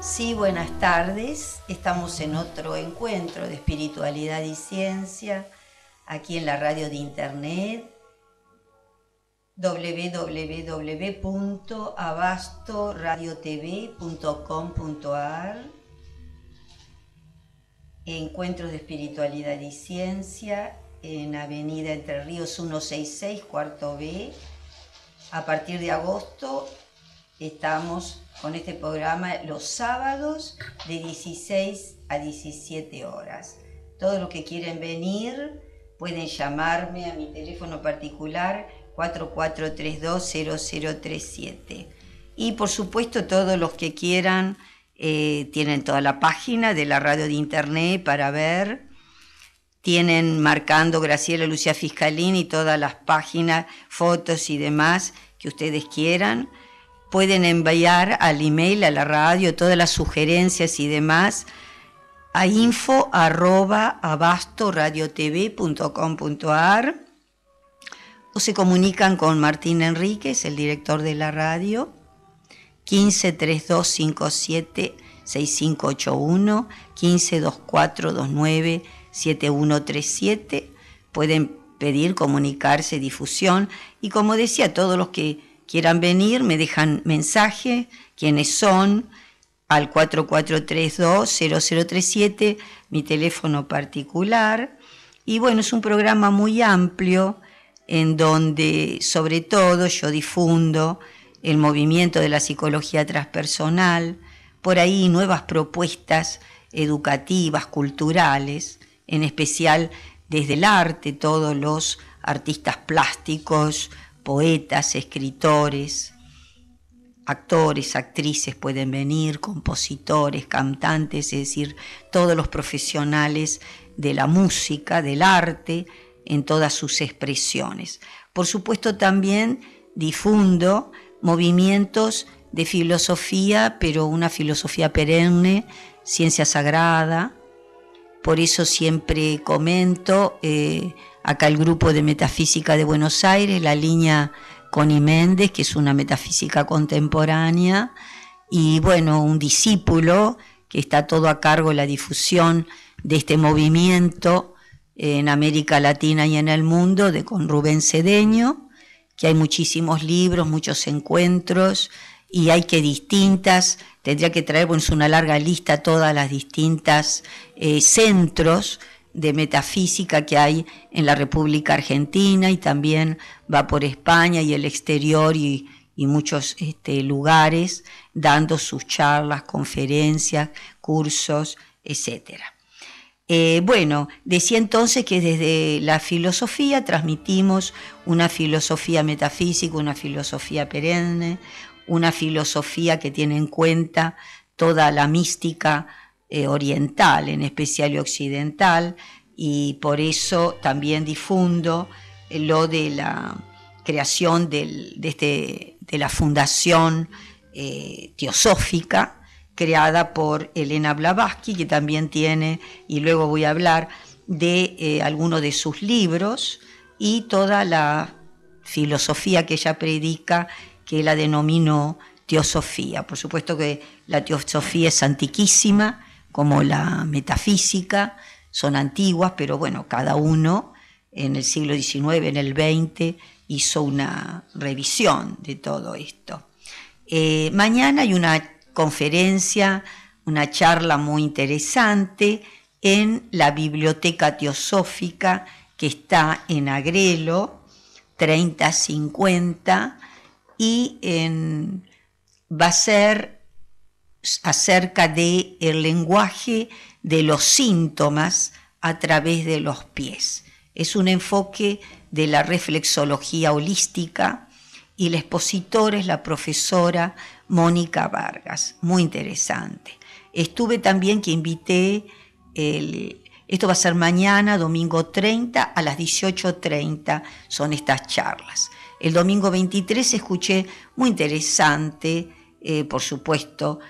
Sí, buenas tardes. Estamos en otro encuentro de espiritualidad y ciencia aquí en la radio de internet www.abastoradiotv.com.ar. Encuentros de espiritualidad y ciencia en Avenida Entre Ríos 166, cuarto B. A partir de agosto estamos con este programa los sábados de 16 a 17 horas. Todos los que quieren venir pueden llamarme a mi teléfono particular 4432-0037. Y por supuesto todos los que quieran tienen toda la página de la radio de internet para ver. Tienen marcando Graciela Lucía Fiscalini todas las páginas, fotos y demás que ustedes quieran. Pueden enviar al email, a la radio, todas las sugerencias y demás a info@abastoradiotv.com.ar o se comunican con Martín Enríquez, el director de la radio, 1532576581, 1524297137. Pueden pedir, comunicarse, difusión, y como decía, todos los que quieran venir me dejan mensaje, quiénes son, al 4432-0037, mi teléfono particular. Y bueno, es un programa muy amplio en donde sobre todo yo difundo el movimiento de la psicología transpersonal, por ahí nuevas propuestas educativas, culturales, en especial desde el arte, todos los artistas plásticos, poetas, escritores, actores, actrices pueden venir, compositores, cantantes, es decir, todos los profesionales de la música, del arte, en todas sus expresiones. Por supuesto también difundo movimientos de filosofía, pero una filosofía perenne, ciencia sagrada. Por eso siempre comento acá el grupo de Metafísica de Buenos Aires, la línea Connie Méndez, que es una metafísica contemporánea, y bueno, un discípulo que está todo a cargo de la difusión de este movimiento en América Latina y en el mundo, con Rubén Cedeño, que hay muchísimos libros, muchos encuentros, y hay que tendría que traer, bueno, es una larga lista, todas las distintas centros de metafísica que hay en la República Argentina, y también va por España y el exterior y muchos lugares, dando sus charlas, conferencias, cursos, etc. Bueno, decía entonces que desde la filosofía transmitimos una filosofía metafísica, una filosofía perenne, una filosofía que tiene en cuenta toda la mística oriental, en especial y occidental, y por eso también difundo lo de la creación de la fundación teosófica, creada por Elena Blavatsky, que también tiene, y luego voy a hablar de algunos de sus libros y toda la filosofía que ella predica, que la denominó teosofía. Por supuesto que la teosofía es antiquísima, como la metafísica, son antiguas, pero bueno, cada uno en el siglo XIX, en el XX, hizo una revisión de todo esto. Mañana hay una conferencia, una charla muy interesante en la Biblioteca Teosófica, que está en Agrelo 3050, y va a ser acerca del lenguaje de los síntomas a través de los pies. Es un enfoque de la reflexología holística, y la expositora es la profesora Mónica Vargas, muy interesante. Estuve también que invité, esto va a ser mañana, domingo 30, a las 18:30 son estas charlas. El domingo 23 escuché muy interesante, por supuesto,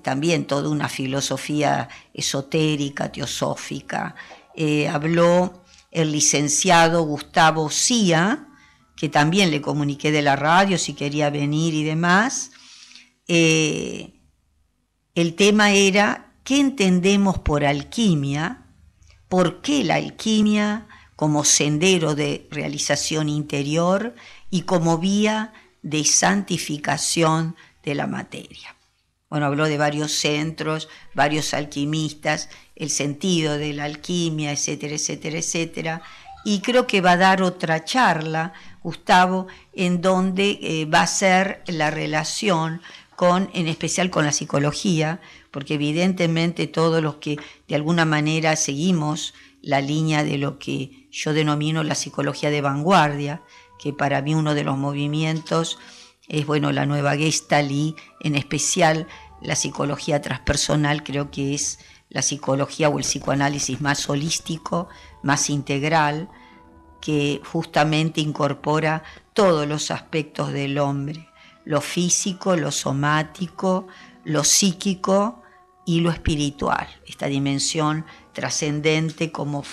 también toda una filosofía esotérica, teosófica. Habló el licenciado Gustavo Cía, que también le comuniqué de la radio si quería venir y demás, el tema era ¿qué entendemos por alquimia? ¿Por qué la alquimia como sendero de realización interior y como vía de santificación de la materia? Bueno, habló de varios centros, varios alquimistas, el sentido de la alquimia, etcétera, etcétera, etcétera. Y creo que va a dar otra charla, Gustavo, en donde va a ser la relación en especial con la psicología, porque evidentemente todos los que de alguna manera seguimos la línea de lo que yo denomino la psicología de vanguardia, que para mí uno de los movimientos es, bueno, la nueva Gestalt y en especial la psicología transpersonal, creo que es la psicología o el psicoanálisis más holístico, más integral, que justamente incorpora todos los aspectos del hombre, lo físico, lo somático, lo psíquico y lo espiritual, esta dimensión trascendente como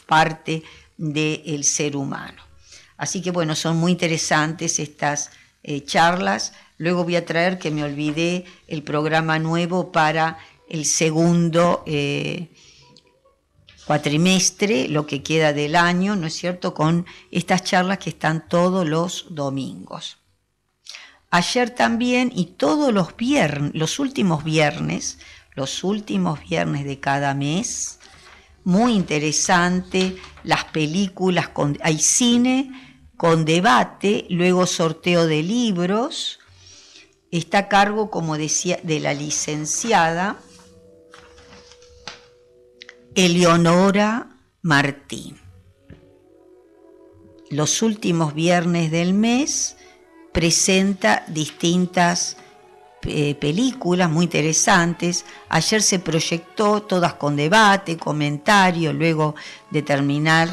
parte del ser humano. Así que bueno, son muy interesantes estas charlas. Luego voy a traer, que me olvidé, el programa nuevo para el segundo cuatrimestre, lo que queda del año, ¿no es cierto?, con estas charlas que están todos los domingos. Ayer también y todos los viernes, los últimos viernes de cada mes, muy interesante, las películas, hay cine con debate, luego sorteo de libros, está a cargo, como decía, de la licenciada Eleonora Martín. Los últimos viernes del mes presenta distintas películas muy interesantes. Ayer se proyectó, todas con debate, comentario, luego de terminar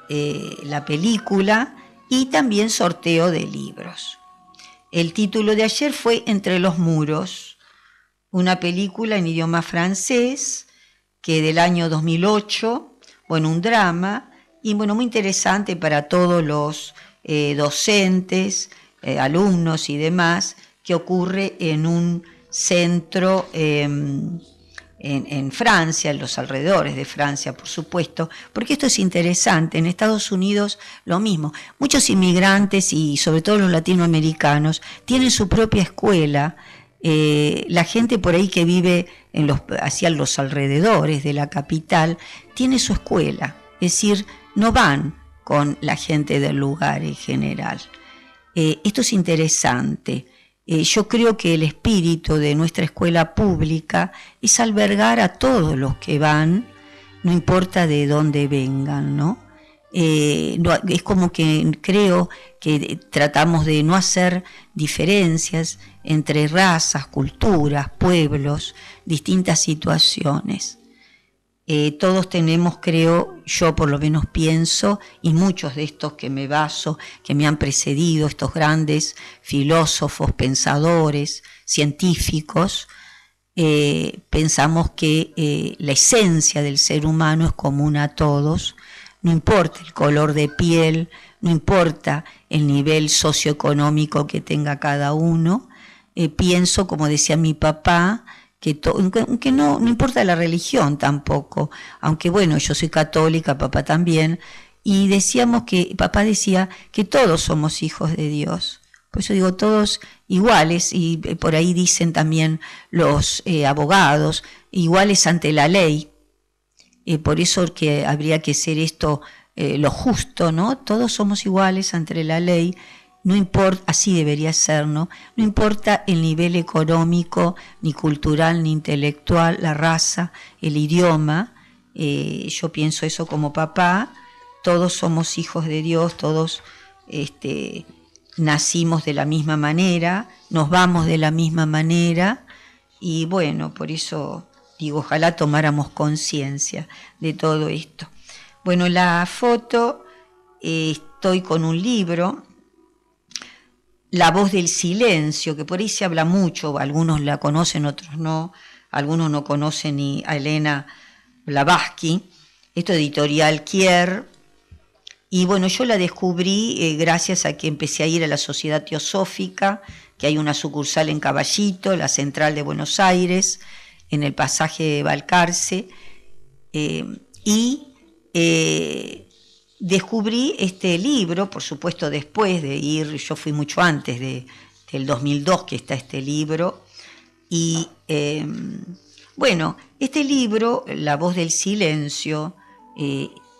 la película, y también sorteo de libros. El título de ayer fue Entre los muros, una película en idioma francés que del año 2008, bueno, un drama, y bueno, muy interesante para todos los docentes, alumnos y demás, que ocurre en un centro en Francia, en los alrededores de Francia, por supuesto, porque esto es interesante. En Estados Unidos lo mismo. Muchos inmigrantes y sobre todo los latinoamericanos tienen su propia escuela. La gente por ahí que vive hacia los alrededores de la capital tiene su escuela, es decir, no van con la gente del lugar en general. Esto es interesante. Yo creo que el espíritu de nuestra escuela pública es albergar a todos los que van, no importa de dónde vengan, ¿no? Es como que creo que tratamos de no hacer diferencias entre razas, culturas, pueblos, distintas situaciones. Todos tenemos, creo, yo por lo menos pienso, y muchos de estos que me baso, que me han precedido, estos grandes filósofos, pensadores, científicos, pensamos que la esencia del ser humano es común a todos, no importa el color de piel, no importa el nivel socioeconómico que tenga cada uno. Pienso, como decía mi papá, que no importa la religión tampoco, aunque bueno, yo soy católica, papá también, y papá decía que todos somos hijos de Dios. Por eso digo todos iguales, y por ahí dicen también los abogados, iguales ante la ley. Por eso que habría que ser esto lo justo, ¿no? Todos somos iguales ante la ley. No importa, así debería ser, ¿no? No importa el nivel económico, ni cultural, ni intelectual, la raza, el idioma. Yo pienso eso como papá. Todos somos hijos de Dios, todos nacimos de la misma manera, nos vamos de la misma manera. Y bueno, por eso digo, ojalá tomáramos conciencia de todo esto. Bueno, la foto, estoy con un libro, La voz del silencio, que por ahí se habla mucho, algunos la conocen, otros no, algunos no conocen ni a Elena Blavatsky, esto editorial Kier, y bueno, yo la descubrí gracias a que empecé a ir a la Sociedad Teosófica, que hay una sucursal en Caballito, la central de Buenos Aires, en el pasaje de Balcarce, y descubrí este libro, por supuesto después de ir, yo fui mucho antes del 2002 que está este libro, y bueno, este libro, La voz del silencio,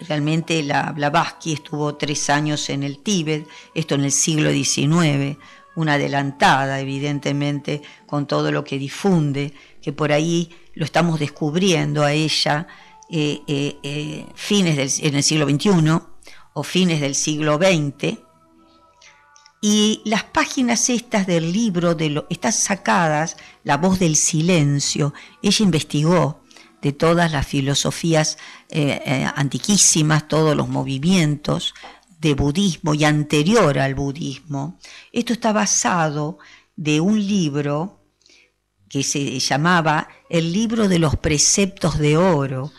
realmente la Blavatsky estuvo 3 años en el Tíbet, esto en el siglo XIX, una adelantada evidentemente con todo lo que difunde, que por ahí lo estamos descubriendo a ella en el siglo XXI o fines del siglo XX, y las páginas estas del libro están sacadas, La voz del silencio. Ella investigó de todas las filosofías antiquísimas, todos los movimientos de budismo y anterior al budismo. Esto está basado de un libro que se llamaba El libro de los preceptos de oro,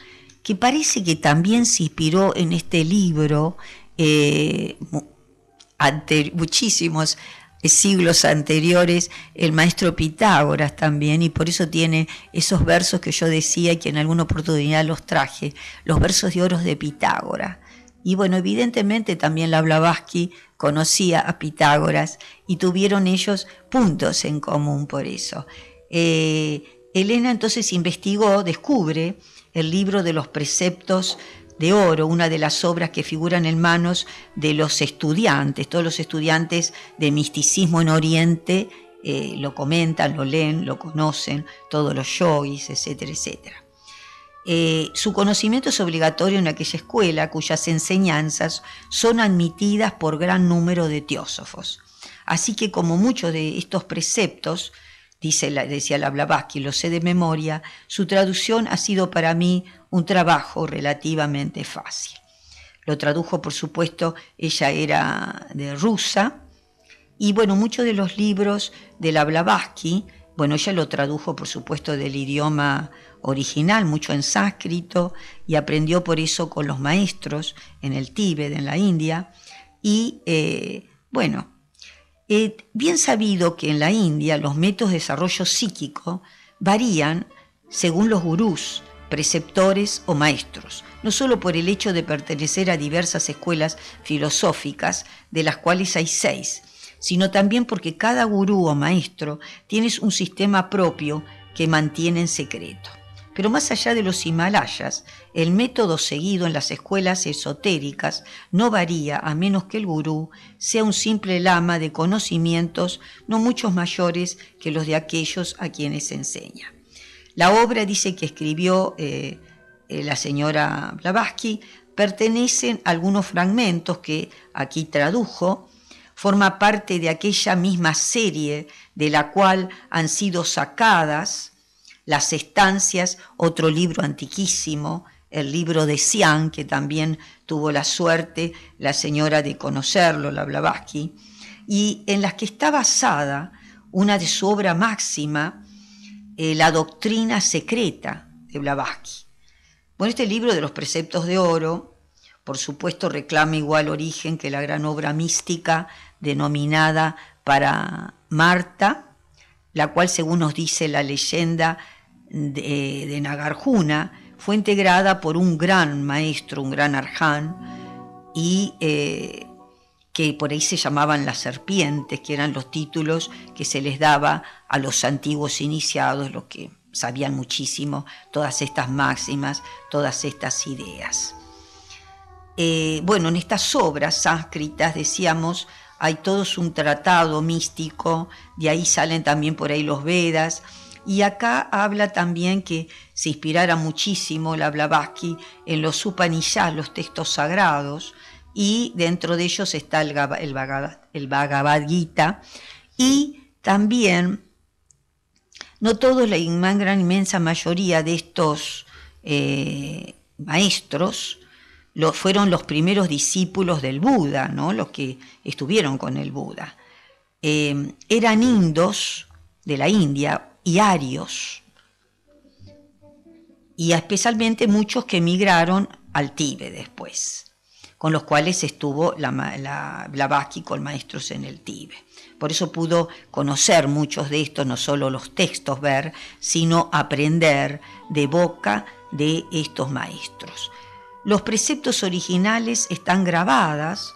que parece que también se inspiró en este libro muchísimos siglos anteriores el maestro Pitágoras también, y por eso tiene esos versos que yo decía y que en alguna oportunidad los traje, los versos de oro de Pitágoras. Y bueno, evidentemente también la Blavatsky conocía a Pitágoras y tuvieron ellos puntos en común por eso. Elena entonces investigó, descubre el libro de los preceptos de oro, una de las obras que figuran en manos de los estudiantes. Todos los estudiantes de misticismo en Oriente lo comentan, lo leen, lo conocen, todos los yogis, etcétera, etcétera. Su conocimiento es obligatorio en aquella escuela cuyas enseñanzas son admitidas por gran número de teósofos. Así que como muchos de estos preceptos, decía la Blavatsky, lo sé de memoria, su traducción ha sido para mí un trabajo relativamente fácil. Lo tradujo, por supuesto, ella era de rusa, y bueno, muchos de los libros de la Blavatsky, bueno, ella lo tradujo, por supuesto, del idioma original, mucho en sánscrito, y aprendió por eso con los maestros en el Tíbet, en la India, y bueno, bien sabido que en la India los métodos de desarrollo psíquico varían según los gurús, preceptores o maestros, no solo por el hecho de pertenecer a diversas escuelas filosóficas, de las cuales hay 6, sino también porque cada gurú o maestro tiene un sistema propio que mantiene en secreto. Pero más allá de los Himalayas, el método seguido en las escuelas esotéricas no varía a menos que el gurú sea un simple lama de conocimientos no muchos mayores que los de aquellos a quienes enseña. La obra, dice, que escribió la señora Blavatsky, pertenecen a algunos fragmentos que aquí tradujo, forma parte de aquella misma serie de la cual han sido sacadas Las estancias, otro libro antiquísimo, el libro de Xian, que también tuvo la suerte la señora de conocerlo, la Blavatsky, y en las que está basada una de su obra máxima, La doctrina secreta de Blavatsky. Bueno, este libro de los preceptos de oro, por supuesto, reclama igual origen que la gran obra mística denominada para Marta, la cual, según nos dice la leyenda de Nagarjuna, fue integrada por un gran maestro, un gran arján, y que por ahí se llamaban las serpientes, que eran los títulos que se les daba a los antiguos iniciados, los que sabían muchísimo todas estas máximas, todas estas ideas. Bueno, en estas obras sánscritas, decíamos, hay todos un tratado místico, de ahí salen también por ahí los Vedas, y acá habla también que se inspirara muchísimo la Blavatsky en los Upanishads, los textos sagrados, y dentro de ellos está el Bhagavad Gita, y también, no todos, la gran inmensa mayoría de estos maestros fueron los primeros discípulos del Buda, ¿no? Los que estuvieron con el Buda. Eran indos de la India y arios, y especialmente muchos que emigraron al Tíbet después, con los cuales estuvo Blavatsky con maestros en el Tíbet. Por eso pudo conocer muchos de estos, no solo los textos ver, sino aprender de boca de estos maestros. Los preceptos originales están grabadas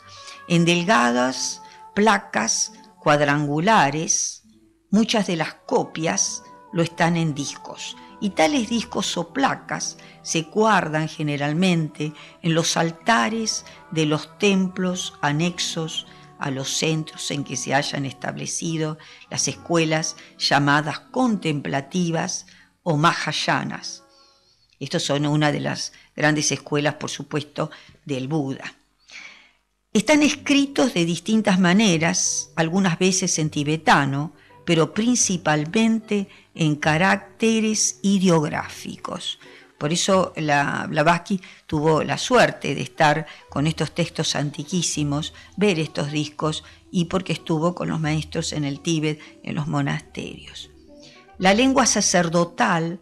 en delgadas placas cuadrangulares, muchas de las copias lo están en discos, y tales discos o placas se guardan generalmente en los altares de los templos anexos a los centros en que se hayan establecido las escuelas llamadas contemplativas o mahayanas. Estos son una de las grandes escuelas, por supuesto, del Buda. Están escritos de distintas maneras, algunas veces en tibetano, pero principalmente en caracteres ideográficos. Por eso Blavatsky tuvo la suerte de estar con estos textos antiquísimos, ver estos discos, y porque estuvo con los maestros en el Tíbet, en los monasterios. La lengua sacerdotal,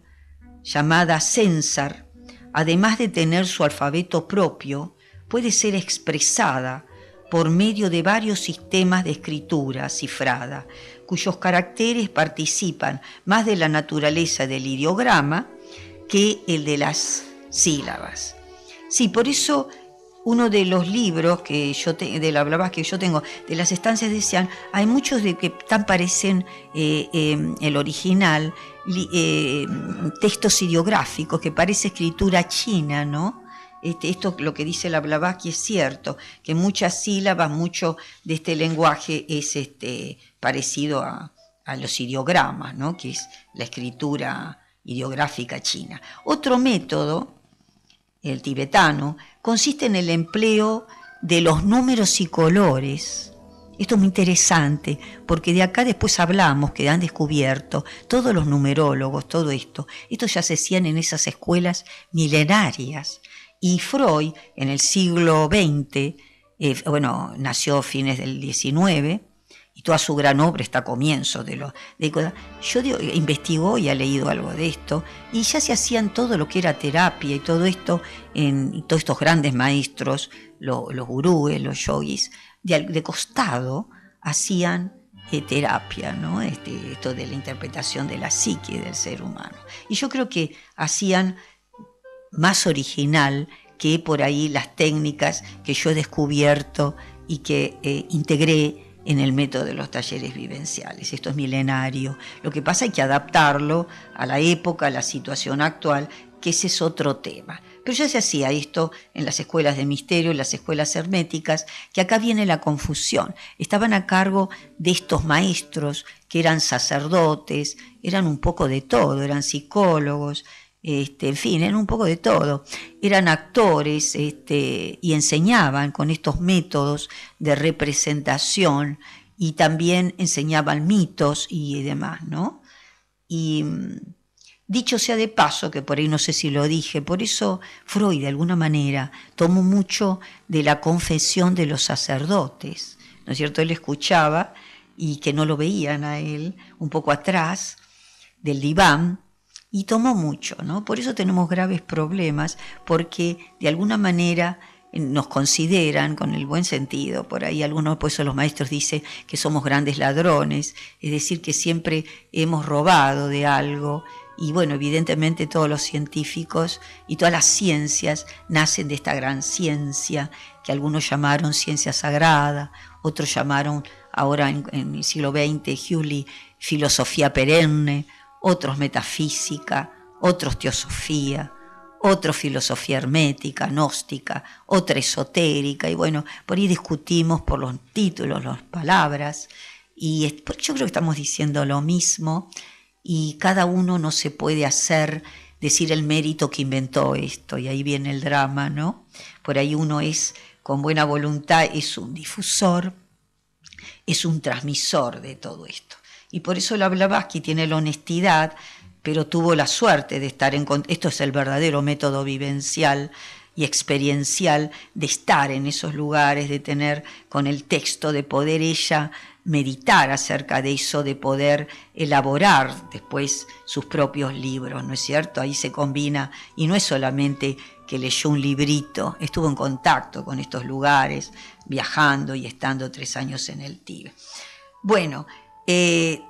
llamada Censar, además de tener su alfabeto propio, puede ser expresada por medio de varios sistemas de escritura cifrada, cuyos caracteres participan más de la naturaleza del ideograma que el de las sílabas. Sí, por eso uno de los libros que de la Blavatsky que yo tengo, de las estancias de Xi'an, hay muchos de que tan parecen el original, textos ideográficos, que parece escritura china, ¿no? Esto, lo que dice la Blavatsky, es cierto, que muchas sílabas, mucho de este lenguaje es parecido a los ideogramas, ¿no? Que es la escritura ideográfica china. Otro método, el tibetano, consiste en el empleo de los números y colores. Esto es muy interesante, porque de acá después hablamos que han descubierto todos los numerólogos, todo esto ya se hacían en esas escuelas milenarias. Y Freud, en el siglo XX, nació a fines del XIX, y toda su gran obra está a comienzos investigó y ha leído algo de esto, y ya se hacían todo lo que era terapia y todo esto, en todos estos grandes maestros, los gurúes, los yogis, de costado hacían terapia, ¿no? Esto de la interpretación de la psique del ser humano. Y yo creo que hacían más original que por ahí las técnicas que yo he descubierto y que integré en el método de los talleres vivenciales. Esto es milenario. Lo que pasa es que adaptarlo a la época, a la situación actual, que ese es otro tema. Pero ya se hacía esto en las escuelas de misterio, en las escuelas herméticas, que acá viene la confusión. Estaban a cargo de estos maestros que eran sacerdotes, eran un poco de todo, eran psicólogos, en fin, eran un poco de todo. Eran actores y enseñaban con estos métodos de representación, y también enseñaban mitos y demás, ¿no? Y dicho sea de paso, que por ahí no sé si lo dije, por eso Freud de alguna manera tomó mucho de la confesión de los sacerdotes, ¿no es cierto? Él escuchaba y que no lo veían a él un poco atrás del diván, y tomó mucho, ¿no? Por eso tenemos graves problemas, porque de alguna manera nos consideran, con el buen sentido, por ahí algunos, por eso los maestros dicen que somos grandes ladrones, es decir, que siempre hemos robado de algo. Y bueno, evidentemente todos los científicos y todas las ciencias nacen de esta gran ciencia, que algunos llamaron ciencia sagrada, otros llamaron ahora en el siglo XX, Hewley, filosofía perenne, otros metafísica, otros teosofía, otros filosofía hermética, gnóstica, otra esotérica, y bueno, por ahí discutimos por los títulos, las palabras, y yo creo que estamos diciendo lo mismo, y cada uno no se puede decir el mérito que inventó esto, y ahí viene el drama, ¿no? Por ahí uno es, con buena voluntad, es un difusor, es un transmisor de todo esto. Y por eso la Blavatsky tiene la honestidad, pero tuvo la suerte de estar esto es el verdadero método vivencial y experiencial, de estar en esos lugares, de tener con el texto, de poder ella meditar acerca de eso, de poder elaborar después sus propios libros, ¿no es cierto? Ahí se combina, y no es solamente que leyó un librito, estuvo en contacto con estos lugares, viajando y estando 3 años en el Tíbet. Bueno,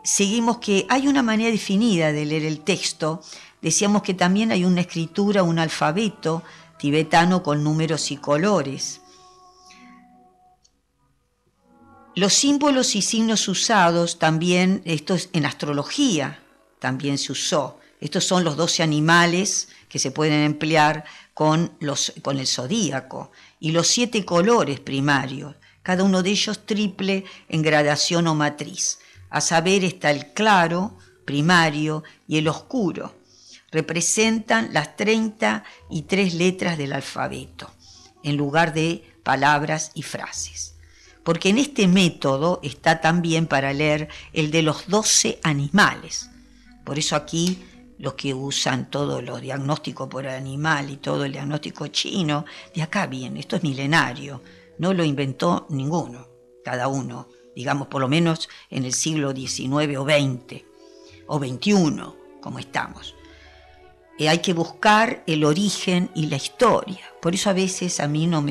seguimos que hay una manera definida de leer el texto. Decíamos que también hay una escritura, un alfabeto tibetano con números y colores. Los símbolos y signos usados también, esto es en astrología, también se usó. Estos son los 12 animales que se pueden emplear con el zodíaco y los 7 colores primarios, cada uno de ellos triple en gradación o matriz. A saber, está el claro, primario, y el oscuro. Representan las 33 letras del alfabeto, en lugar de palabras y frases. Porque en este método está también para leer el de los 12 animales. Por eso aquí los que usan todos los diagnósticos por animal y todo el diagnóstico chino, de acá viene, esto es milenario, no lo inventó ninguno, cada uno, digamos por lo menos en el siglo XIX o XX o XXI, como estamos. Hay que buscar el origen y la historia. Por eso a veces a mí no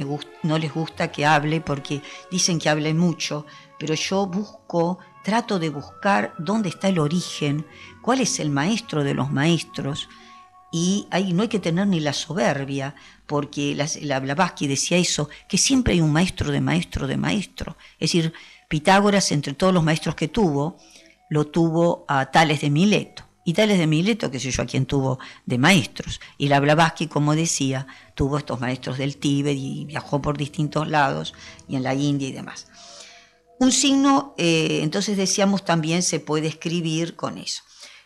les gusta que hable, porque dicen que hable mucho, pero yo trato de buscar dónde está el origen, cuál es el maestro de los maestros, y ahí no hay que tener ni la soberbia, porque la Blavatsky decía eso, que siempre hay un maestro de maestro de maestro. Es decir, Pitágoras, entre todos los maestros que tuvo, lo tuvo a Tales de Mileto. Y Tales de Mileto, qué sé yo, a quien tuvo de maestros. Y la Blavatsky, como decía, tuvo estos maestros del Tíbet y viajó por distintos lados y en la India y demás. Un signo, entonces decíamos, también se puede escribir con eso.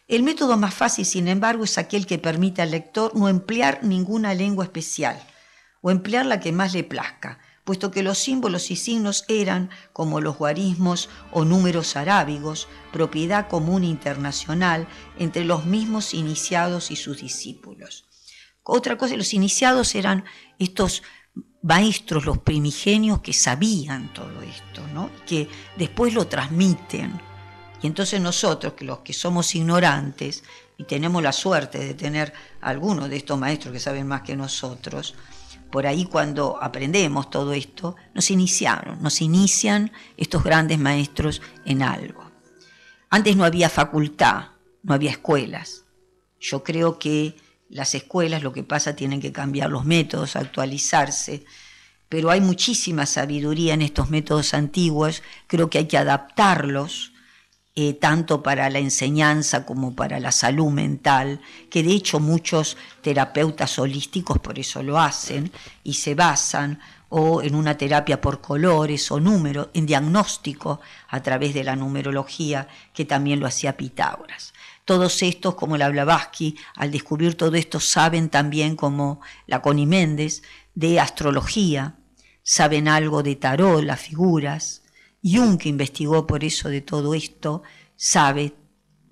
El método más fácil, sin embargo, es aquel que permite al lector no emplear ninguna lengua especial o emplear la que más le plazca, puesto que los símbolos y signos eran, como los guarismos o números arábigos, propiedad común internacional entre los mismos iniciados y sus discípulos. Otra cosa, los iniciados eran estos maestros, los primigenios que sabían todo esto, ¿no? Que después lo transmiten. Y entonces nosotros, que los que somos ignorantes, y tenemos la suerte de tener algunos de estos maestros que saben más que nosotros, por ahí cuando aprendemos todo esto, nos inician estos grandes maestros en algo. Antes no había facultad, no había escuelas. Yo creo que las escuelas, lo que pasa, tienen que cambiar los métodos, actualizarse, pero hay muchísima sabiduría en estos métodos antiguos, creo que hay que adaptarlos, tanto para la enseñanza como para la salud mental, que de hecho muchos terapeutas holísticos por eso lo hacen y se basan o en una terapia por colores o números, en diagnóstico a través de la numerología, que también lo hacía Pitágoras. Todos estos, como la Blavatsky, al descubrir todo esto, saben también, como la Connie Méndez, de astrología, saben algo de tarot, las figuras. Jung, que investigó por eso de todo esto, sabe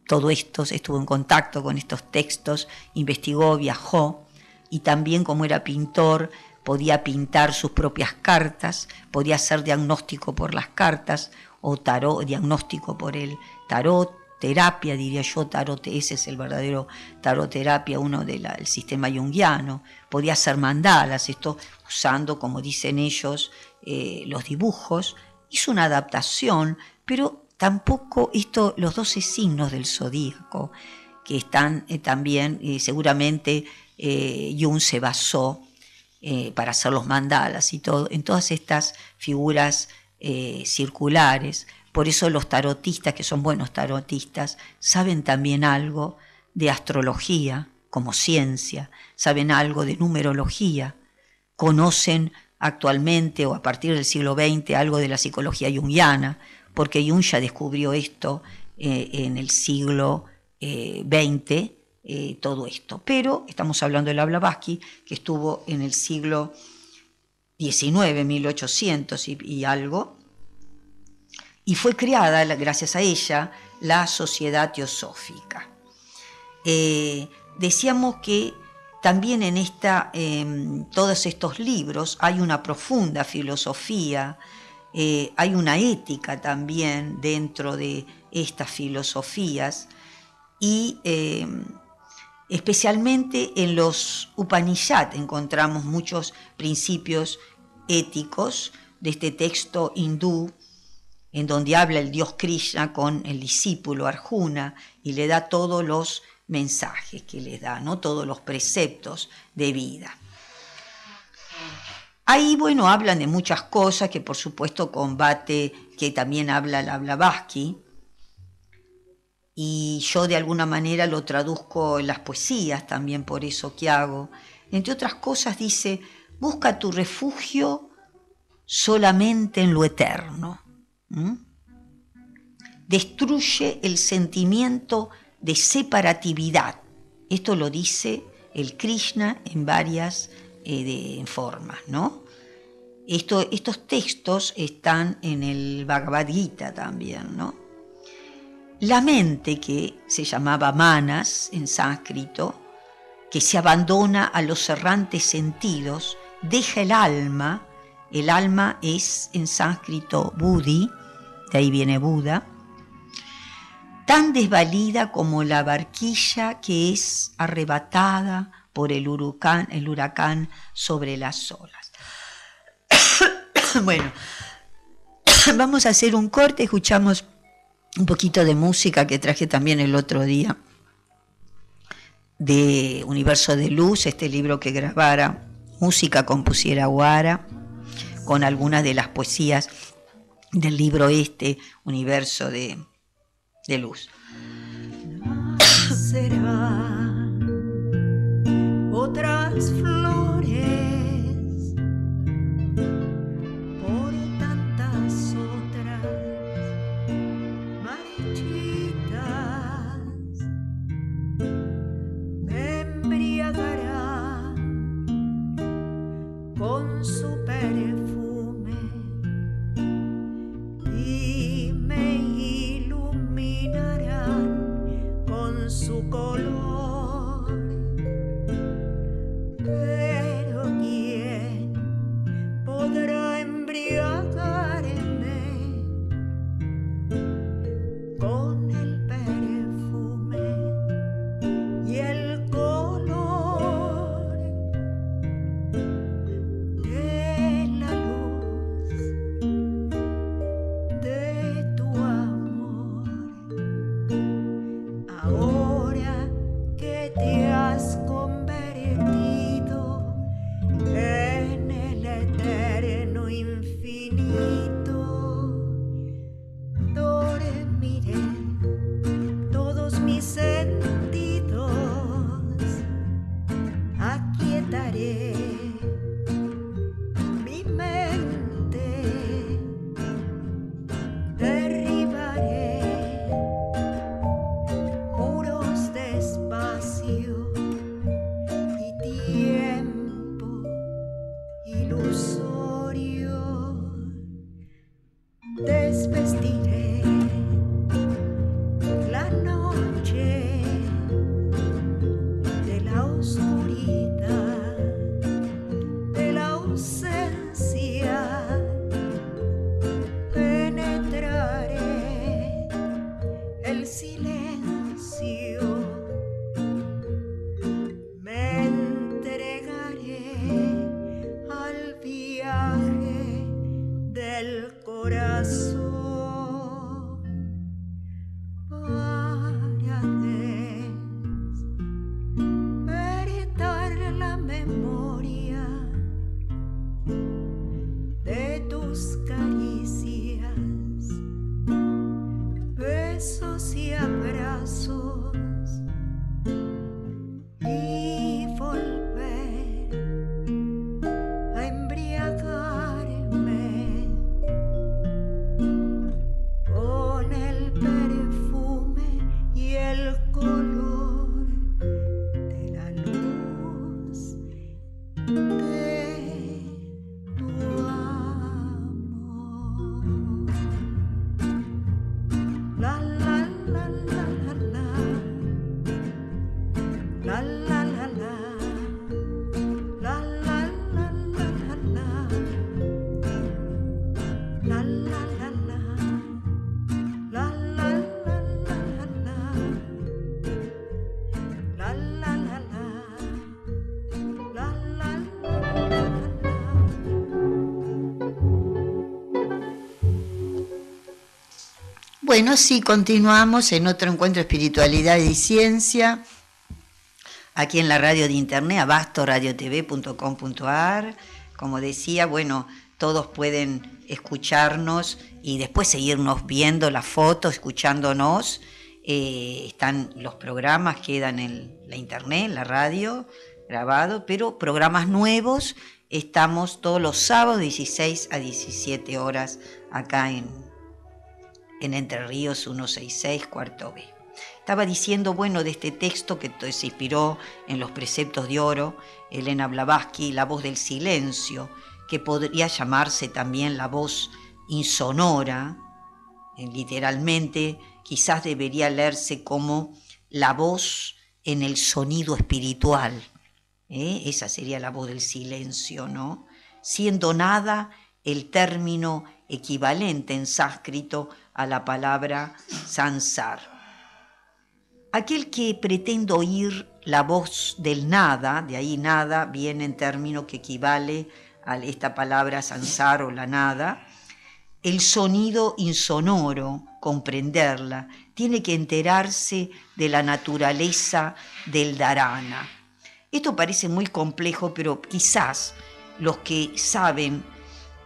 todo esto, estuvo en contacto con estos textos, investigó, viajó, y también, como era pintor, podía pintar sus propias cartas, podía hacer diagnóstico por las cartas, o tarot, diagnóstico por el tarot, terapia, diría yo, tarot, ese es el verdadero tarot terapia, uno del sistema junguiano. Podía hacer mandalas, esto usando, como dicen ellos, los dibujos. Hizo una adaptación, pero tampoco los 12 signos del zodíaco, que están también, seguramente Jung se basó para hacer los mandalas y todo, en todas estas figuras circulares. Por eso los tarotistas, que son buenos tarotistas, saben también algo de astrología como ciencia, saben algo de numerología, conocen actualmente o a partir del siglo XX algo de la psicología junguiana, porque Jung ya descubrió esto en el siglo XX, todo esto. Pero estamos hablando de la Blavatsky, que estuvo en el siglo XIX, 1800 y algo, y fue creada, gracias a ella, la Sociedad Teosófica. Decíamos que también en todos estos libros hay una profunda filosofía, hay una ética también dentro de estas filosofías, y Especialmente en los Upanishad encontramos muchos principios éticos de este texto hindú, en donde habla el dios Krishna con el discípulo Arjuna y le da todos los mensajes que le da, ¿no? Todos los preceptos de vida. Ahí, bueno, hablan de muchas cosas que por supuesto combate, que también habla la Blavatsky, y yo de alguna manera lo traduzco en las poesías también, por eso que hago. Entre otras cosas dice, busca tu refugio solamente en lo eterno. Destruye el sentimiento de separatividad. Esto lo dice el Krishna en varias formas, ¿no? Estos textos están en el Bhagavad Gita también, ¿no? La mente, que se llamaba manas en sánscrito, que se abandona a los errantes sentidos, deja el alma es en sánscrito buddhi, de ahí viene Buda, tan desvalida como la barquilla que es arrebatada por el huracán sobre las olas. Bueno, vamos a hacer un corte, escuchamos un poquito de música que traje también el otro día, de Universo de Luz, este libro que grabara, música compusiera Guara, con algunas de las poesías del libro Universo de Luz. Serán otras flores por tantas otras marchitas, me embriagará con su perfume y me iluminarán con su color. Pero ¿quién podrá embriagarme con el perfume y el color de la luz de tu amor? Ahora que te has convertido en el eterno infinito, dormiré todos mis sentidos, aquietaré mi mente, derribaré muros de espacio y tiempo ilusorio, desvestiré la noche de la oscuridad, de la ausencia, penetraré el silencio, me entregaré al viaje del corazón para despertar la memoria de tus caricias, besos y abrazos, y volver a embriagarme con el perfume y el color de la luz de tu amor. La la la la la la. Bueno, sí, continuamos en otro encuentro de espiritualidad y ciencia, aquí en la radio de internet, abastoradiotv.com.ar. Como decía, bueno, todos pueden escucharnos y después seguirnos viendo las fotos, escuchándonos. Están los programas, quedan en la internet, en la radio, grabado, pero programas nuevos, estamos todos los sábados, 16 a 17 horas, acá en Entre Ríos 166, cuarto B. Estaba diciendo, bueno, de este texto que se inspiró en los preceptos de oro, Elena Blavatsky, La voz del silencio, que podría llamarse también la voz insonora, literalmente, quizás debería leerse como la voz en el sonido espiritual. Esa sería la voz del silencio, ¿no? Siendo nada el término equivalente en sánscrito a la palabra sansar. Aquel que pretende oír la voz del nada, de ahí nada viene en término que equivale a esta palabra sansar o la nada, el sonido insonoro, comprenderla, tiene que enterarse de la naturaleza del dharana. Esto parece muy complejo, pero quizás los que saben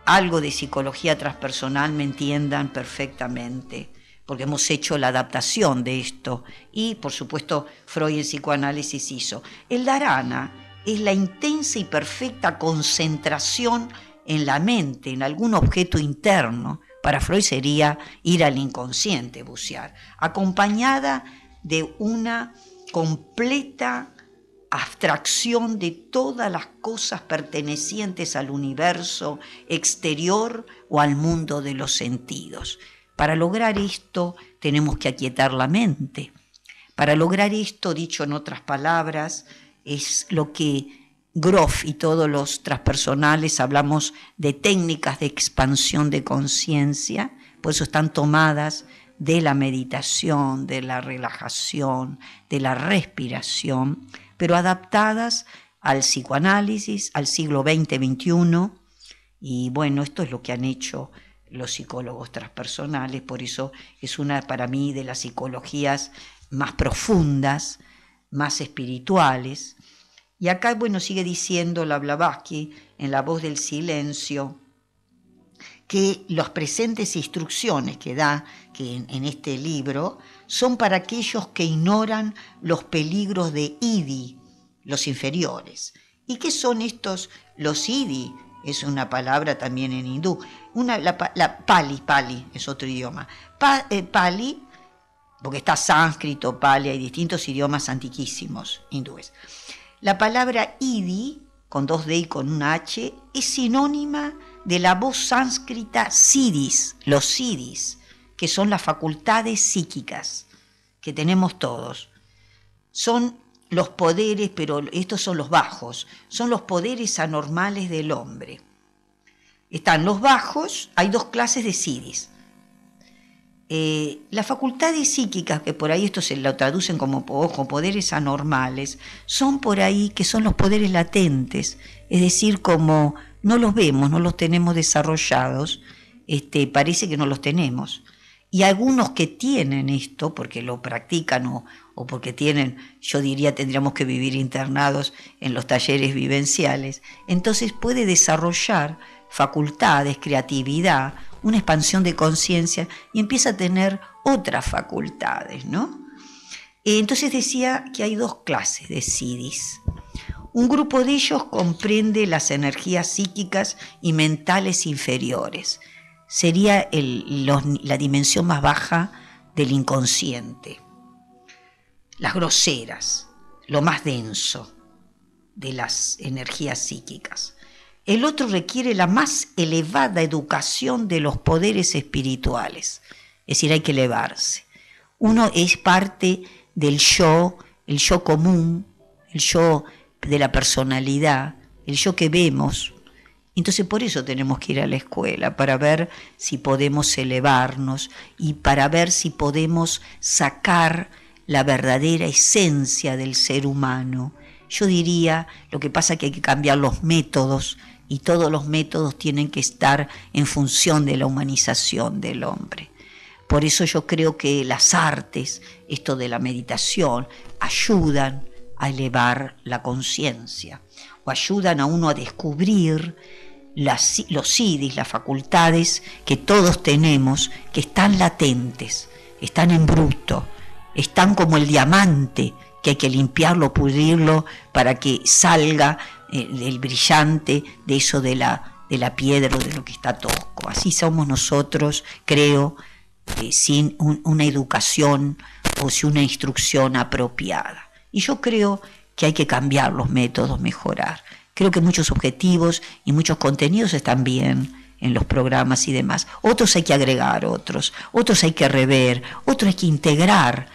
algo de psicología transpersonal me entiendan perfectamente, porque hemos hecho la adaptación de esto y, por supuesto, Freud en psicoanálisis hizo. El dharana es la intensa y perfecta concentración en la mente, en algún objeto interno. Para Freud sería ir al inconsciente, bucear, acompañada de una completa abstracción de todas las cosas pertenecientes al universo exterior o al mundo de los sentidos. Para lograr esto tenemos que aquietar la mente. Para lograr esto, dicho en otras palabras, es lo que Grof y todos los transpersonales hablamos de técnicas de expansión de conciencia, por eso están tomadas de la meditación, de la relajación, de la respiración, pero adaptadas al psicoanálisis, al siglo XX-XXI, y bueno, esto es lo que han hecho los psicólogos transpersonales, por eso es una, para mí, de las psicologías más profundas, más espirituales. Y acá, bueno, sigue diciendo la Blavatsky en La voz del silencio que las presentes instrucciones que da en este libro son para aquellos que ignoran los peligros de Idi, los inferiores. ¿Y qué son estos, los Idi? Es una palabra también en hindú. Pali es otro idioma. Pali, porque está sánscrito, Pali, hay distintos idiomas antiquísimos hindúes. La palabra Idi, con 2D y con una H, es sinónima de la voz sánscrita siddhis, los siddhis, que son las facultades psíquicas que tenemos todos. Son los poderes, pero estos son los bajos, son los poderes anormales del hombre. Están los bajos, hay dos clases de siddhis. Las facultades psíquicas, que por ahí esto se lo traducen como poderes anormales, son por ahí que son los poderes latentes, es decir, como no los vemos, no los tenemos desarrollados, parece que no los tenemos. Y algunos que tienen esto, porque lo practican o porque tienen, yo diría, tendríamos que vivir internados en los talleres vivenciales, entonces puede desarrollar facultades, creatividad, una expansión de conciencia y empieza a tener otras facultades, ¿no? Entonces decía que hay dos clases de siddhis. Un grupo de ellos comprende las energías psíquicas y mentales inferiores. Sería la dimensión más baja del inconsciente. Las groseras, lo más denso de las energías psíquicas. El otro requiere la más elevada educación de los poderes espirituales, es decir, hay que elevarse. Uno es parte del yo, el yo común, el yo de la personalidad, el yo que vemos. Entonces por eso tenemos que ir a la escuela, para ver si podemos elevarnos y para ver si podemos sacar la verdadera esencia del ser humano. Yo diría, lo que pasa es que hay que cambiar los métodos y todos los métodos tienen que estar en función de la humanización del hombre. Por eso yo creo que las artes, esto de la meditación, ayudan a elevar la conciencia o ayudan a uno a descubrir los siddhis, las facultades que todos tenemos, que están latentes, están en bruto, están como el diamante, que hay que limpiarlo, pulirlo para que salga el brillante de eso de la piedra o de lo que está tosco. Así somos nosotros, creo, sin una educación o sin una instrucción apropiada. Y yo creo que hay que cambiar los métodos, mejorar. Creo que muchos objetivos y muchos contenidos están bien en los programas y demás. Otros hay que agregar, otros hay que rever, otros hay que integrar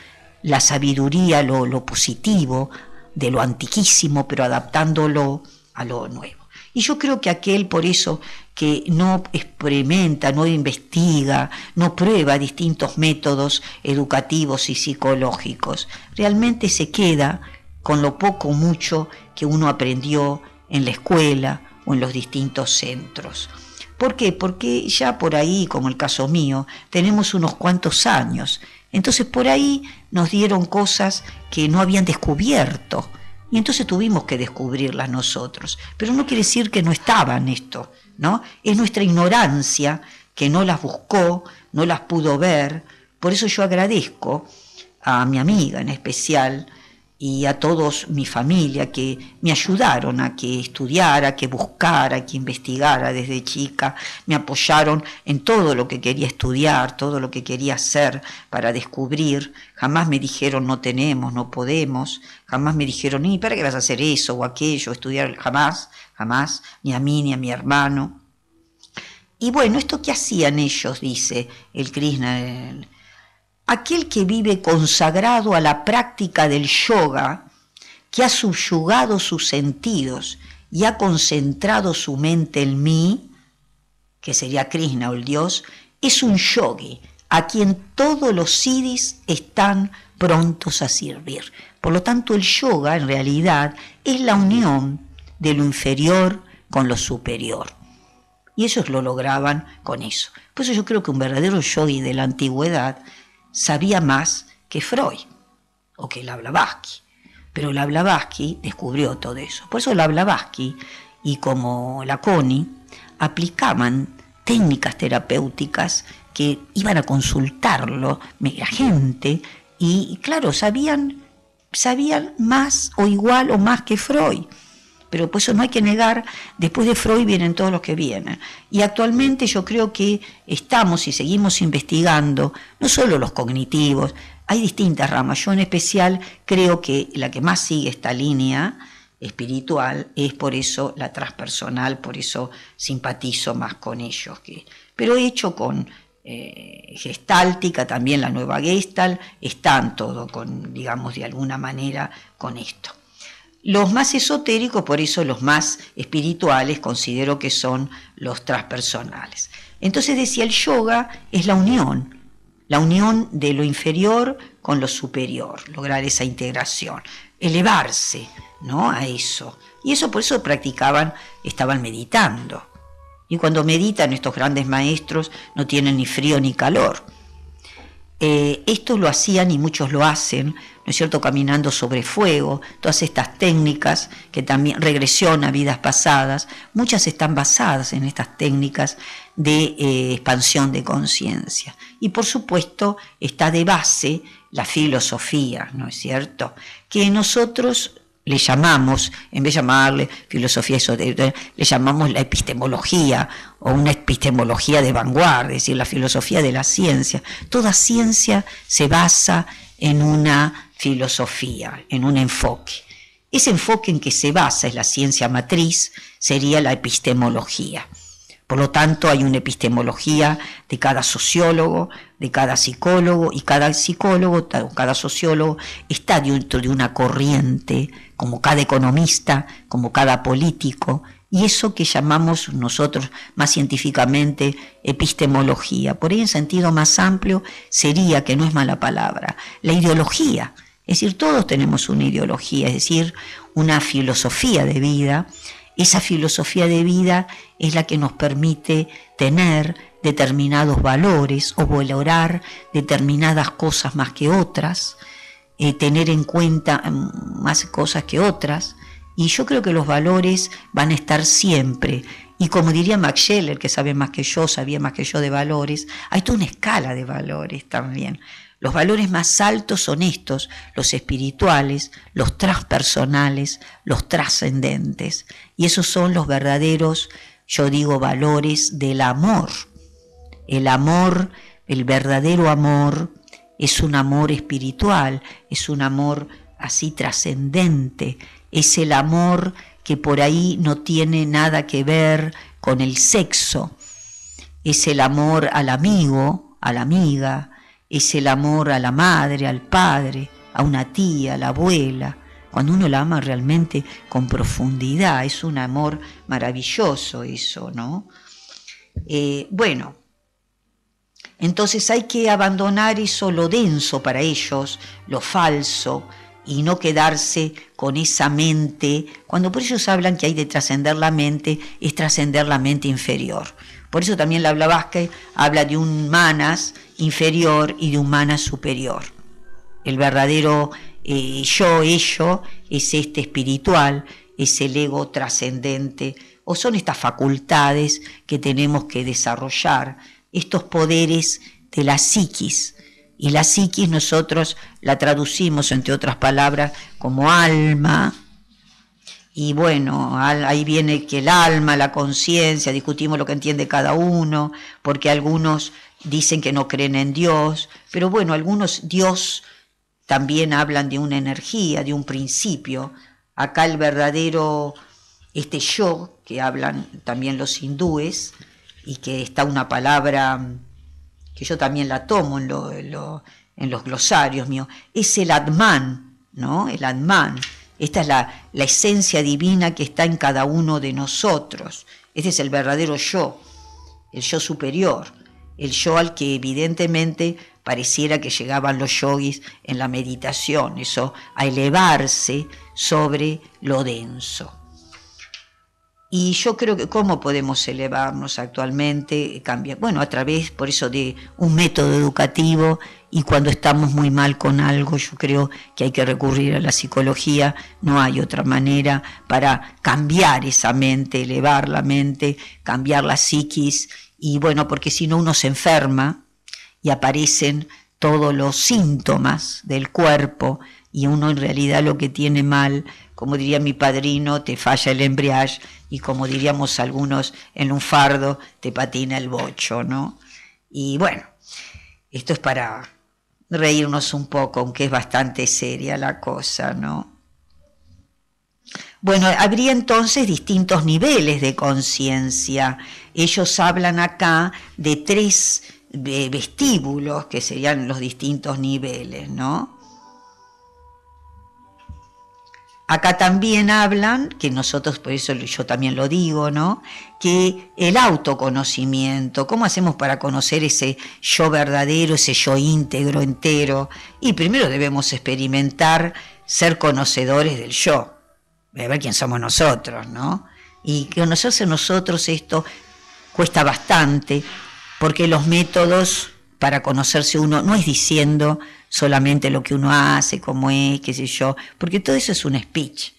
la sabiduría, lo positivo de lo antiquísimo, pero adaptándolo a lo nuevo. Y yo creo que aquel, por eso, que no experimenta, no investiga, no prueba distintos métodos educativos y psicológicos, realmente se queda con lo poco o mucho que uno aprendió en la escuela o en los distintos centros. ¿Por qué? Porque ya por ahí, como el caso mío, tenemos unos cuantos años. Entonces por ahí nos dieron cosas que no habían descubierto. Y entonces tuvimos que descubrirlas nosotros. Pero no quiere decir que no estaban esto, ¿no? Es nuestra ignorancia que no las buscó, no las pudo ver. Por eso yo agradezco a mi amiga en especial y a todos mi familia que me ayudaron a que estudiara, que buscara, que investigara desde chica, me apoyaron en todo lo que quería estudiar, todo lo que quería hacer para descubrir. Jamás me dijeron no tenemos, no podemos, jamás me dijeron ni para qué vas a hacer eso o aquello, estudiar, jamás, ni a mí ni a mi hermano. Y bueno, ¿esto qué hacían ellos? Dice el Krishna. Aquel que vive consagrado a la práctica del yoga, que ha subyugado sus sentidos y ha concentrado su mente en mí, que sería Krishna o el Dios, es un yogi a quien todos los siddhis están prontos a servir. Por lo tanto, el yoga en realidad es la unión de lo inferior con lo superior. Y ellos lo lograban con eso. Por eso yo creo que un verdadero yogi de la antigüedad sabía más que Freud o que la Blavatsky, pero la Blavatsky descubrió todo eso. Por eso la Blavatsky y como la Connie aplicaban técnicas terapéuticas que iban a consultarlo la gente y claro, sabían más o igual o más que Freud. Pero por eso no hay que negar, después de Freud vienen todos los que vienen. Y actualmente yo creo que estamos y seguimos investigando, no solo los cognitivos, hay distintas ramas. Yo en especial creo que la que más sigue esta línea espiritual es por eso la transpersonal, por eso simpatizo más con ellos. Pero he hecho con gestáltica, también la nueva Gestalt, están todo con, digamos, de alguna manera con esto. Los más esotéricos, por eso los más espirituales, considero que son los transpersonales. Entonces decía, el yoga es la unión de lo inferior con lo superior, lograr esa integración, elevarse, ¿no?, a eso. Y eso por eso estaban meditando. Y cuando meditan estos grandes maestros no tienen ni frío ni calor. Esto lo hacían y muchos lo hacen, ¿no es cierto?, caminando sobre fuego, todas estas técnicas que también, regresión a vidas pasadas, muchas están basadas en estas técnicas de expansión de conciencia. Y por supuesto está de base la filosofía, ¿no es cierto?, que nosotros le llamamos, en vez de llamarle filosofía esotérica, le llamamos la epistemología o una epistemología de vanguardia, es decir, la filosofía de la ciencia. Toda ciencia se basa en una filosofía, en un enfoque. Ese enfoque en que se basa es la ciencia matriz, sería la epistemología. Por lo tanto, hay una epistemología de cada sociólogo, de cada psicólogo, y cada psicólogo, cada sociólogo está dentro de una corriente, como cada economista, como cada político, y eso que llamamos nosotros más científicamente epistemología. Por ahí en sentido más amplio sería, que no es mala palabra, la ideología. Es decir, todos tenemos una ideología, es decir, una filosofía de vida. Esa filosofía de vida es la que nos permite tener determinados valores o valorar determinadas cosas más que otras, tener en cuenta más cosas que otras. Y yo creo que los valores van a estar siempre. Y como diría Max Scheler, que sabe más que yo, sabía más que yo de valores, hay toda una escala de valores también. Los valores más altos son estos, los espirituales, los transpersonales, los trascendentes. Y esos son los verdaderos, yo digo, valores del amor. El amor, el verdadero amor, es un amor espiritual, es un amor así trascendente, es el amor que por ahí no tiene nada que ver con el sexo, es el amor al amigo, a la amiga, es el amor a la madre, al padre, a una tía, a la abuela. Cuando uno la ama realmente con profundidad, es un amor maravilloso eso, ¿no? Bueno, entonces hay que abandonar eso, lo denso para ellos, lo falso, y no quedarse con esa mente. Cuando por ellos hablan que hay de trascender la mente, es trascender la mente inferior. Por eso también la Blavatsky habla de un manas inferior y de un manas superior. El verdadero yo, ello, es este espiritual, es el ego trascendente, o son estas facultades que tenemos que desarrollar, estos poderes de la psiquis. Y la psiquis nosotros la traducimos, entre otras palabras, como alma. Y bueno, ahí viene que el alma, la conciencia, discutimos lo que entiende cada uno, porque algunos dicen que no creen en Dios, pero bueno, algunos Dios también hablan de una energía, de un principio. Acá el verdadero yo, que hablan también los hindúes, y que está una palabra que yo también la tomo en los glosarios míos, es el Atman, ¿no? El Atman. Esta es la esencia divina que está en cada uno de nosotros. Este es el verdadero yo, el yo superior, el yo al que evidentemente pareciera que llegaban los yogis en la meditación, eso, a elevarse sobre lo denso. Y yo creo que ¿cómo podemos elevarnos actualmente? Bueno, a través, por eso, de un método educativo, y cuando estamos muy mal con algo, yo creo que hay que recurrir a la psicología, no hay otra manera para cambiar esa mente, elevar la mente, cambiar la psiquis, y bueno, porque si no uno se enferma y aparecen todos los síntomas del cuerpo, y uno en realidad lo que tiene mal, como diría mi padrino, te falla el embriague, y como diríamos algunos en lunfardo, te patina el bocho, ¿no? Y bueno, esto es para reírnos un poco, aunque es bastante seria la cosa, ¿no? Bueno, habría entonces distintos niveles de conciencia. Ellos hablan acá de 3 vestíbulos, que serían los distintos niveles, ¿no? Acá también hablan, que nosotros, por eso yo también lo digo, ¿no? Que el autoconocimiento, ¿cómo hacemos para conocer ese yo verdadero, ese yo íntegro, entero? Y primero debemos experimentar, ser conocedores del yo, de ver quién somos nosotros, ¿no? Y conocerse nosotros, esto cuesta bastante, porque los métodos para conocerse uno no es diciendo solamente lo que uno hace, cómo es, qué sé yo, porque todo eso es un speech.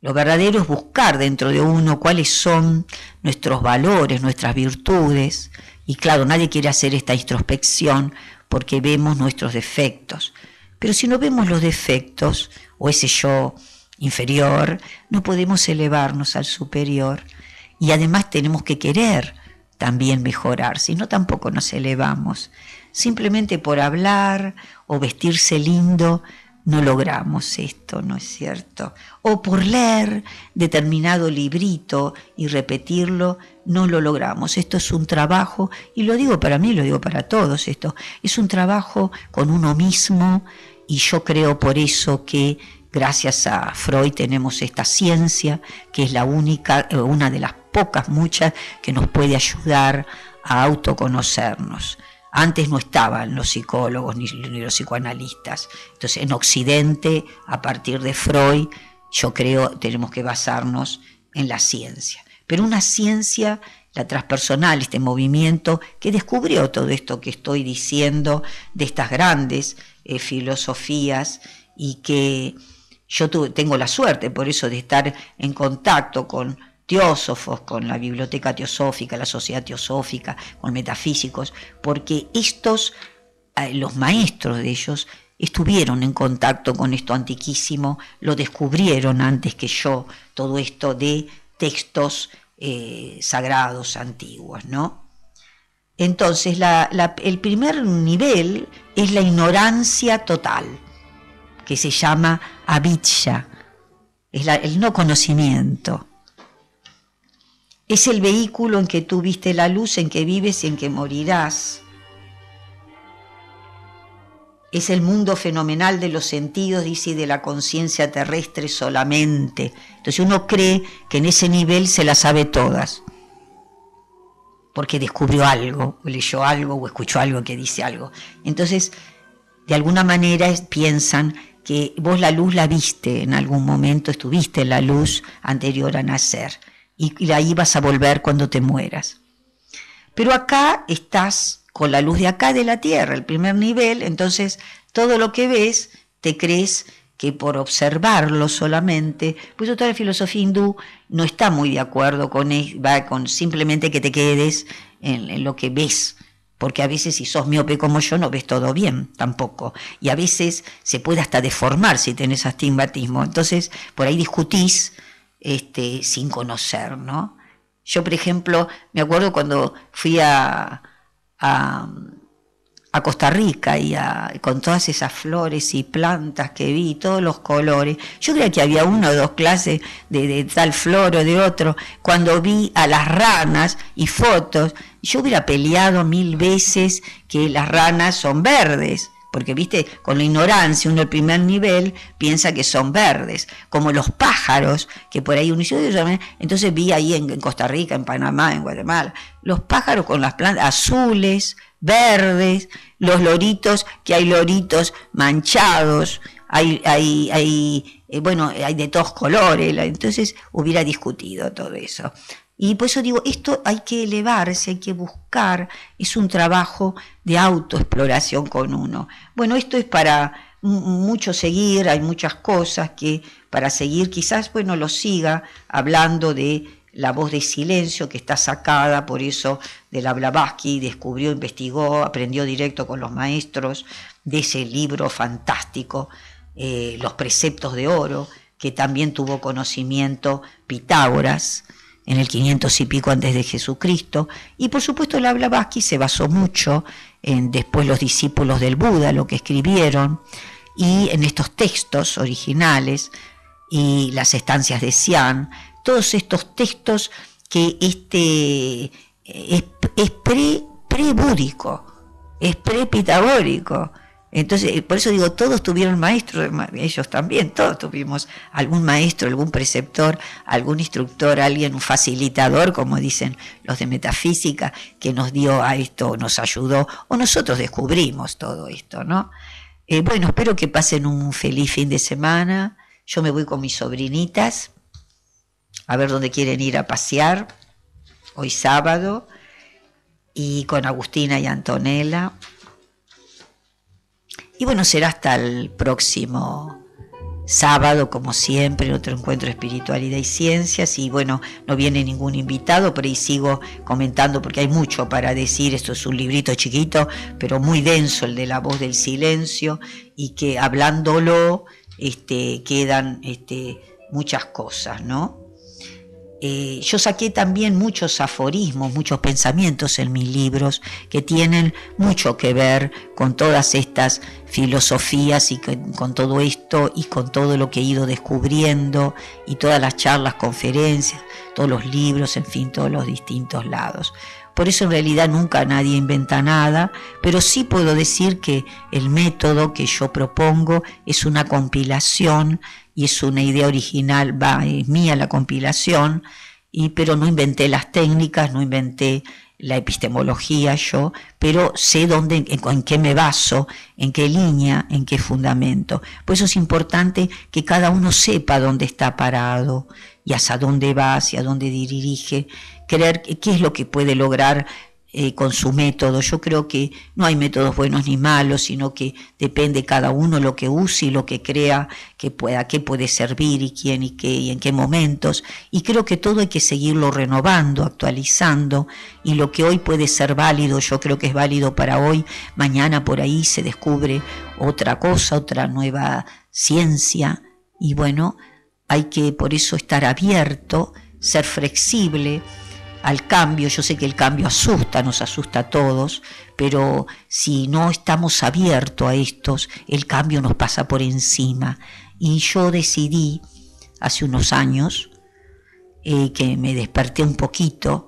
Lo verdadero es buscar dentro de uno cuáles son nuestros valores, nuestras virtudes, y claro, nadie quiere hacer esta introspección porque vemos nuestros defectos, pero si no vemos los defectos, o ese yo inferior, no podemos elevarnos al superior, y además tenemos que querer también mejorar, si no tampoco nos elevamos. Simplemente por hablar o vestirse lindo no logramos esto, ¿no es cierto? O por leer determinado librito y repetirlo, no lo logramos. Esto es un trabajo, y lo digo para mí, lo digo para todos, esto es un trabajo con uno mismo, y yo creo por eso que gracias a Freud tenemos esta ciencia, que es la única, una de las pocas, muchas, que nos puede ayudar a autoconocernos. Antes no estaban los psicólogos ni los psicoanalistas. Entonces, en Occidente, a partir de Freud, yo creo tenemos que basarnos en la ciencia. Pero una ciencia, la transpersonal, este movimiento que descubrió todo esto que estoy diciendo de estas grandes filosofías, y que yo tengo la suerte por eso de estar en contacto con teósofos, con la biblioteca teosófica, la sociedad teosófica, con metafísicos, porque estos, los maestros de ellos, estuvieron en contacto con esto antiquísimo, lo descubrieron antes que yo, todo esto de textos sagrados antiguos, ¿no? Entonces, el primer nivel es la ignorancia total, que se llama avidya, es el no conocimiento. Es el vehículo en que tú viste la luz, en que vives y en que morirás. Es el mundo fenomenal de los sentidos, dice, y de la conciencia terrestre solamente. Entonces uno cree que en ese nivel se las sabe todas, porque descubrió algo, o leyó algo, o escuchó algo que dice algo. Entonces, de alguna manera piensan que vos la luz la viste en algún momento, estuviste en la luz anterior a nacer, y ahí vas a volver cuando te mueras. Pero acá estás con la luz de acá de la Tierra, el primer nivel, entonces todo lo que ves te crees que por observarlo solamente, pues toda la filosofía hindú no está muy de acuerdo va con simplemente que te quedes en lo que ves, porque a veces si sos miope como yo no ves todo bien tampoco, y a veces se puede hasta deformar si tenés astigmatismo, entonces por ahí discutís sin conocer, ¿no? Yo, por ejemplo, me acuerdo cuando fui a Costa Rica y con todas esas flores y plantas que vi, todos los colores, yo creía que había una o dos clases de tal flor o de otro. Cuando vi a las ranas y fotos, yo hubiera peleado 1000 veces que las ranas son verdes, porque viste, con la ignorancia uno el primer nivel piensa que son verdes, como los pájaros, que por ahí uno dice, entonces vi ahí en Costa Rica, en Panamá, en Guatemala, los pájaros con las plantas azules, verdes, los loritos, que hay loritos manchados, hay de todos colores, entonces hubiera discutido todo eso. Y por eso digo, esto hay que elevarse, hay que buscar, es un trabajo de autoexploración con uno. Bueno, esto es para mucho seguir, hay muchas cosas que para seguir, quizás, bueno, lo siga hablando de la voz de silencio que está sacada, por eso, de la Blavatsky, descubrió, investigó, aprendió directo con los maestros de ese libro fantástico, Los Preceptos de Oro, que también tuvo conocimiento Pitágoras, en el 500 y pico antes de Jesucristo, y por supuesto la Blavatsky se basó mucho en después los discípulos del Buda, lo que escribieron, y en estos textos originales, y las estancias de Xi'an, todos estos textos que es pre-búdico, es pre-pitagórico. Entonces, por eso digo, todos tuvieron maestros, ellos también, todos tuvimos algún maestro, algún preceptor, algún instructor, alguien, un facilitador, como dicen los de metafísica, que nos dio a esto, nos ayudó, o nosotros descubrimos todo esto, ¿no? Bueno, espero que pasen un feliz fin de semana. Yo me voy con mis sobrinitas a ver dónde quieren ir a pasear, hoy sábado, y con Agustina y Antonella. Y bueno, será hasta el próximo sábado, como siempre, en otro encuentro Espiritualidad y Ciencias. Y bueno, no viene ningún invitado, pero ahí sigo comentando porque hay mucho para decir. Esto es un librito chiquito, pero muy denso, el de La Voz del Silencio, y que hablándolo quedan muchas cosas, ¿no? Yo saqué también muchos aforismos, muchos pensamientos en mis libros que tienen mucho que ver con todas estas filosofías y con todo esto y con todo lo que he ido descubriendo y todas las charlas, conferencias, todos los libros, en fin, todos los distintos lados. Por eso en realidad nunca nadie inventa nada, pero sí puedo decir que el método que yo propongo es una compilación y es una idea original, es mía la compilación, pero no inventé las técnicas, no inventé la epistemología yo, pero sé en qué me baso, en qué línea, en qué fundamento. Por eso es importante que cada uno sepa dónde está parado y hacia dónde va, hacia dónde dirige, creer qué es lo que puede lograr con su método. Yo creo que no hay métodos buenos ni malos, sino que depende cada uno lo que use y lo que crea que pueda, qué puede servir y quién y qué y en qué momentos. Y creo que todo hay que seguirlo renovando, actualizando, y lo que hoy puede ser válido, yo creo que es válido para hoy, mañana por ahí se descubre otra cosa, otra nueva ciencia, y bueno, hay que por eso estar abierto, ser flexible al cambio. Yo sé que el cambio asusta, nos asusta a todos, pero si no estamos abiertos a estos, el cambio nos pasa por encima. Y yo decidí hace unos años que me desperté un poquito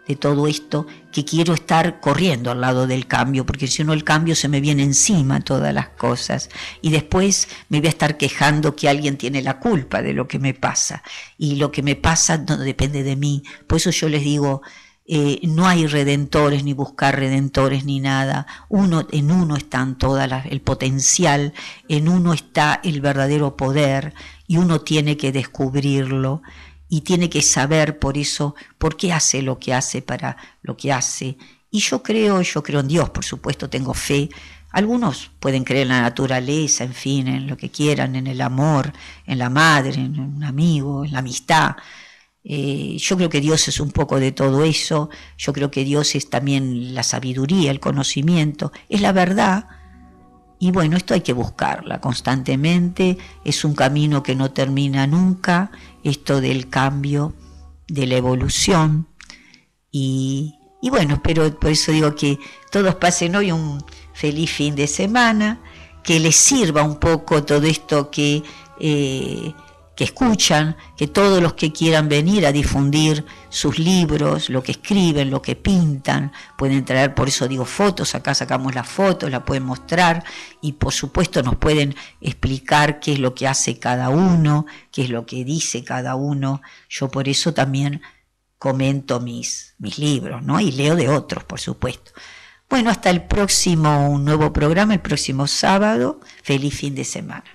de todo esto, que quiero estar corriendo al lado del cambio, porque si no el cambio se me viene encima todas las cosas, y después me voy a estar quejando que alguien tiene la culpa de lo que me pasa, y lo que me pasa no depende de mí. Por eso yo les digo, no hay redentores, ni buscar redentores, ni nada. En uno están el potencial, en uno está el verdadero poder, y uno tiene que descubrirlo, y tiene que saber por eso, por qué hace lo que hace, para lo que hace. Y yo creo en Dios, por supuesto, tengo fe. Algunos pueden creer en la naturaleza, en fin, en lo que quieran, en el amor, en la madre, en un amigo, en la amistad. Yo creo que Dios es un poco de todo eso. Yo creo que Dios es también la sabiduría, el conocimiento, es la verdad. Y bueno, esto hay que buscarla constantemente, es un camino que no termina nunca, esto del cambio, de la evolución. Y bueno, pero por eso digo que todos pasen hoy un feliz fin de semana, que les sirva un poco todo esto que escuchan, que todos los que quieran venir a difundir sus libros, lo que escriben, lo que pintan, pueden traer, por eso digo fotos, acá sacamos las fotos, la pueden mostrar, y por supuesto nos pueden explicar qué es lo que hace cada uno, qué es lo que dice cada uno. Yo por eso también comento mis libros, ¿no? Y leo de otros, por supuesto. Bueno, hasta un nuevo programa, el próximo sábado. Feliz fin de semana.